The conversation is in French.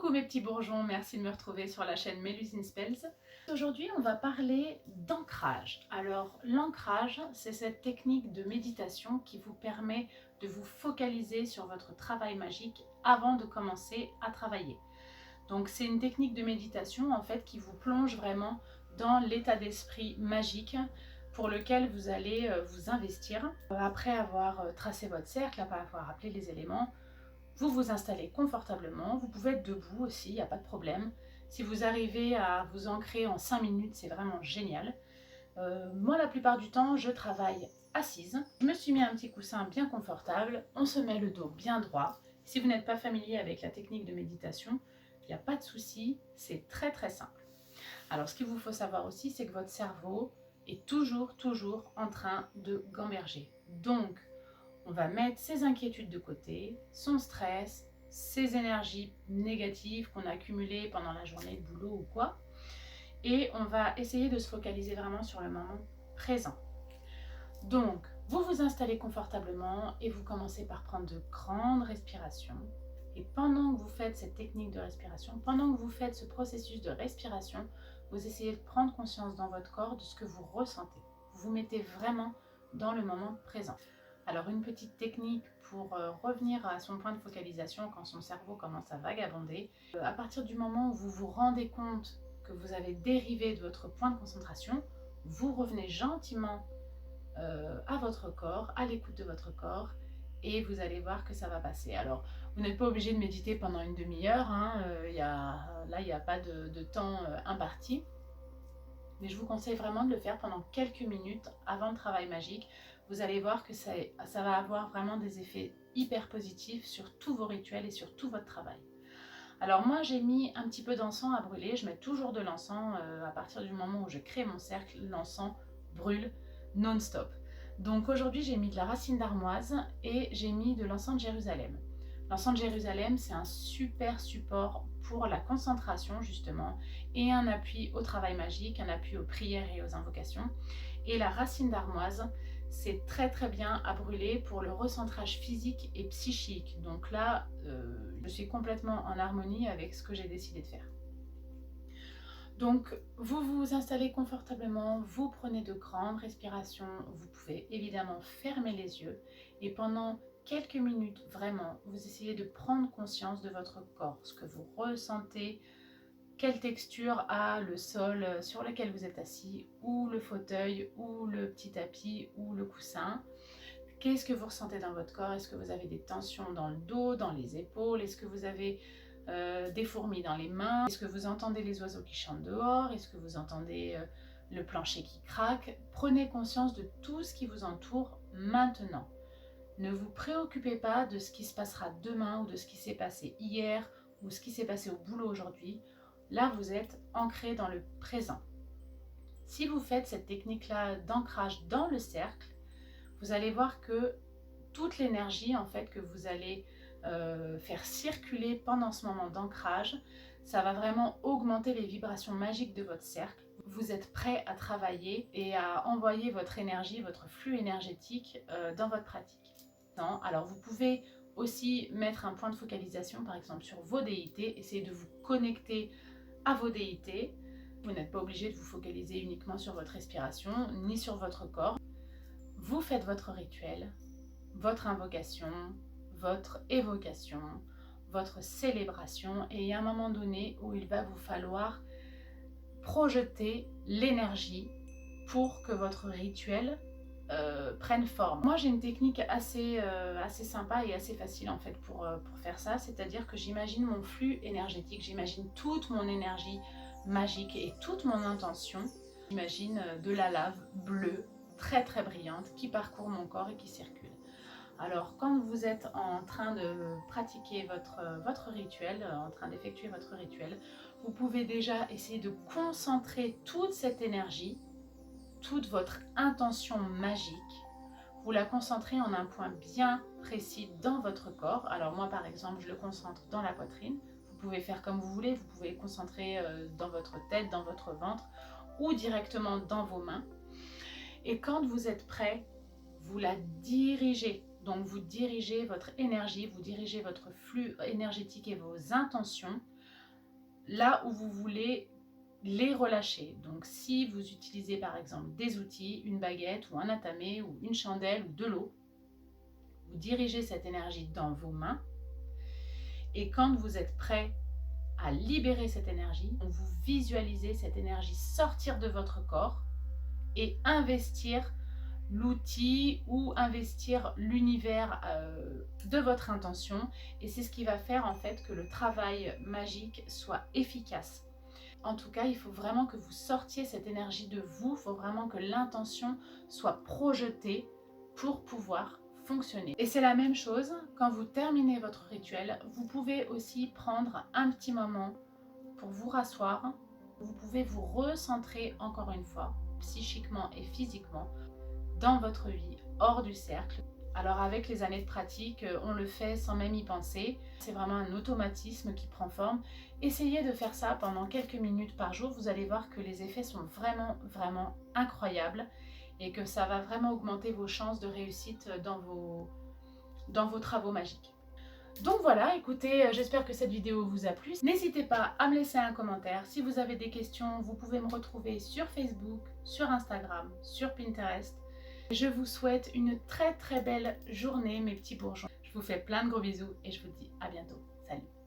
Coucou mes petits bourgeons, merci de me retrouver sur la chaîne Mélusine Spells. Aujourd'hui, on va parler d'ancrage. Alors, l'ancrage, c'est cette technique de méditation qui vous permet de vous focaliser sur votre travail magique avant de commencer à travailler. Donc, c'est une technique de méditation en fait qui vous plonge vraiment dans l'état d'esprit magique pour lequel vous allez vous investir. Après avoir tracé votre cercle, après avoir appelé les éléments, vous vous installez confortablement, vous pouvez être debout aussi, il n'y a pas de problème. Si vous arrivez à vous ancrer en 5 minutes, c'est vraiment génial. Moi, la plupart du temps, je travaille assise. Je me suis mis un petit coussin bien confortable, on se met le dos bien droit. Si vous n'êtes pas familier avec la technique de méditation, il n'y a pas de souci, c'est très très simple. Alors, ce qu'il vous faut savoir aussi, c'est que votre cerveau est toujours en train de gamberger. Donc, on va mettre ses inquiétudes de côté, son stress, ses énergies négatives qu'on a accumulées pendant la journée de boulot ou quoi. Et on va essayer de se focaliser vraiment sur le moment présent. Donc, vous vous installez confortablement et vous commencez par prendre de grandes respirations. Et pendant que vous faites cette technique de respiration, pendant que vous faites ce processus de respiration, vous essayez de prendre conscience dans votre corps de ce que vous ressentez. Vous vous mettez vraiment dans le moment présent. Alors une petite technique pour revenir à son point de focalisation quand son cerveau commence à vagabonder. À partir du moment où vous vous rendez compte que vous avez dérivé de votre point de concentration, vous revenez gentiment à votre corps, à l'écoute de votre corps, et vous allez voir que ça va passer. Alors, vous n'êtes pas obligé de méditer pendant une demi-heure, hein, là il n'y a pas de temps imparti, mais je vous conseille vraiment de le faire pendant quelques minutes avant le travail magique. Vous allez voir que ça va avoir vraiment des effets hyper positifs sur tous vos rituels et sur tout votre travail. Alors moi j'ai mis un petit peu d'encens à brûler, je mets toujours de l'encens à partir du moment où je crée mon cercle, l'encens brûle non-stop. Donc aujourd'hui j'ai mis de la racine d'armoise et j'ai mis de l'encens de Jérusalem. L'encens de Jérusalem, c'est un super support pour la concentration justement et un appui au travail magique, un appui aux prières et aux invocations. Et la racine d'armoise, c'est très bien à brûler pour le recentrage physique et psychique. Donc là, je suis complètement en harmonie avec ce que j'ai décidé de faire. Donc, vous vous installez confortablement, vous prenez de grandes respirations, vous pouvez évidemment fermer les yeux et pendant quelques minutes, vraiment, vous essayez de prendre conscience de votre corps, ce que vous ressentez, quelle texture a le sol sur lequel vous êtes assis, ou le fauteuil, ou le petit tapis, ou le coussin. Qu'est-ce que vous ressentez dans votre corps? Est-ce que vous avez des tensions dans le dos, dans les épaules? Est-ce que vous avez des fourmis dans les mains? Est-ce que vous entendez les oiseaux qui chantent dehors? Est-ce que vous entendez le plancher qui craque? Prenez conscience de tout ce qui vous entoure maintenant. Ne vous préoccupez pas de ce qui se passera demain ou de ce qui s'est passé hier ou ce qui s'est passé au boulot aujourd'hui. Là, vous êtes ancré dans le présent. Si vous faites cette technique-là d'ancrage dans le cercle, vous allez voir que toute l'énergie en fait que vous allez faire circuler pendant ce moment d'ancrage, ça va vraiment augmenter les vibrations magiques de votre cercle. Vous êtes prêt à travailler et à envoyer votre énergie, votre flux énergétique dans votre pratique. Non, alors vous pouvez aussi mettre un point de focalisation par exemple sur vos déités, essayez de vous connecter à vos déités. Vous n'êtes pas obligé de vous focaliser uniquement sur votre respiration ni sur votre corps. Vous faites votre rituel, votre invocation, votre évocation, votre célébration et il y a un moment donné où il va vous falloir projeter l'énergie pour que votre rituel prenne forme. Moi j'ai une technique assez sympa et assez facile en fait pour faire ça, c'est-à-dire que j'imagine mon flux énergétique, j'imagine toute mon énergie magique et toute mon intention. J'imagine de la lave bleue très brillante qui parcourt mon corps et qui circule. Alors quand vous êtes en train de pratiquer votre rituel, en train d'effectuer votre rituel, vous pouvez déjà essayer de concentrer toute cette énergie, toute votre intention magique, vous la concentrez en un point bien précis dans votre corps. Alors moi par exemple, je le concentre dans la poitrine. Vous pouvez faire comme vous voulez, vous pouvez concentrer dans votre tête, dans votre ventre ou directement dans vos mains. Et quand vous êtes prêt, vous la dirigez. Donc vous dirigez votre énergie, vous dirigez votre flux énergétique et vos intentions là où vous voulez les relâcher. Donc si vous utilisez par exemple des outils, une baguette ou un atamé ou une chandelle ou de l'eau, vous dirigez cette énergie dans vos mains et quand vous êtes prêt à libérer cette énergie, vous visualisez cette énergie sortir de votre corps et investir l'outil ou investir l'univers de votre intention, et c'est ce qui va faire en fait que le travail magique soit efficace. En tout cas, il faut vraiment que vous sortiez cette énergie de vous, il faut vraiment que l'intention soit projetée pour pouvoir fonctionner. Et c'est la même chose, quand vous terminez votre rituel, vous pouvez aussi prendre un petit moment pour vous rasseoir. Vous pouvez vous recentrer encore une fois, psychiquement et physiquement, dans votre vie, hors du cercle. Alors avec les années de pratique, on le fait sans même y penser. C'est vraiment un automatisme qui prend forme. Essayez de faire ça pendant quelques minutes par jour. Vous allez voir que les effets sont vraiment incroyables et que ça va vraiment augmenter vos chances de réussite dans vos travaux magiques. Donc voilà, écoutez, j'espère que cette vidéo vous a plu. N'hésitez pas à me laisser un commentaire. Si vous avez des questions, vous pouvez me retrouver sur Facebook, sur Instagram, sur Pinterest. Je vous souhaite une très belle journée mes petits bourgeons. Je vous fais plein de gros bisous et je vous dis à bientôt. Salut!